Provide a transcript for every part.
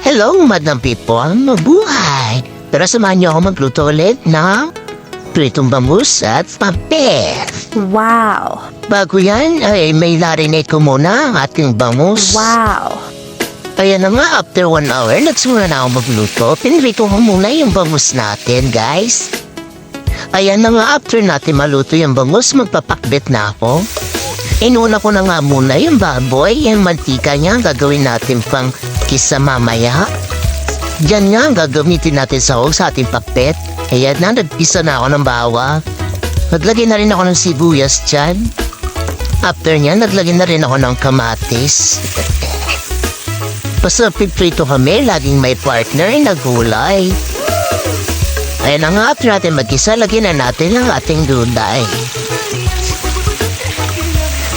Hello, Madam People, mabuhay! Tara, samahan niyo ako magluto ulit ng pritong bangus at papel. Wow! Bago yan, ay may larinate ko muna ang ating bangus. Wow! Kaya na nga, after 1 hour, nagsimula na ako magluto. Pinrito ko muna yung bangus natin, guys. Ayan na nga, after natin maluto yung bangus, magpapakbit na ako. Inuna ko na nga muna yung baboy, yung mantika niya, gagawin natin pang kisa mamaya. Diyan nga, gagamitin natin sa ating pakbet. Ayan na, nagpisa na ako ng bawang. Naglagay na rin ako ng sibuyas dyan. After niya, naglagay na rin ako ng kamatis. Basta piprito kami, laging may partner na gulay. Ayan na nga, after natin mag-isa, lagyan na natin ang ating gulay.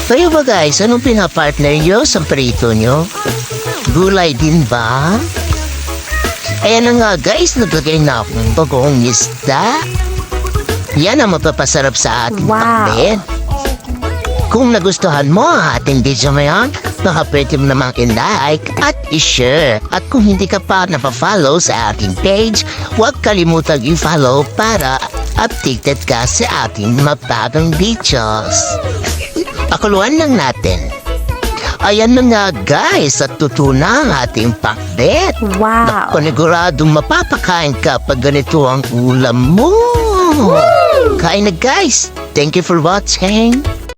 Kayo ba guys, anong pinapartner nyo sa prito nyo? Gulay din ba? Ayan na nga guys, naglagay na akong bagong isda. Yan ang mapapasarap sa ating pakbet. Kung nagustuhan mo ang ating video ngayon, baka pwede mo namang i-like at i-share. At kung hindi ka pa napafollow sa ating page, huwag kalimutang i-follow para updated ka sa ating mapagong videos. Pakuluan lang natin. Ayan na nga guys, at tuto na ang ating pakbet. Wow! Paniguradong mapapakain ka pag ganito ang ulam mo. Kain na guys. Thank you for watching.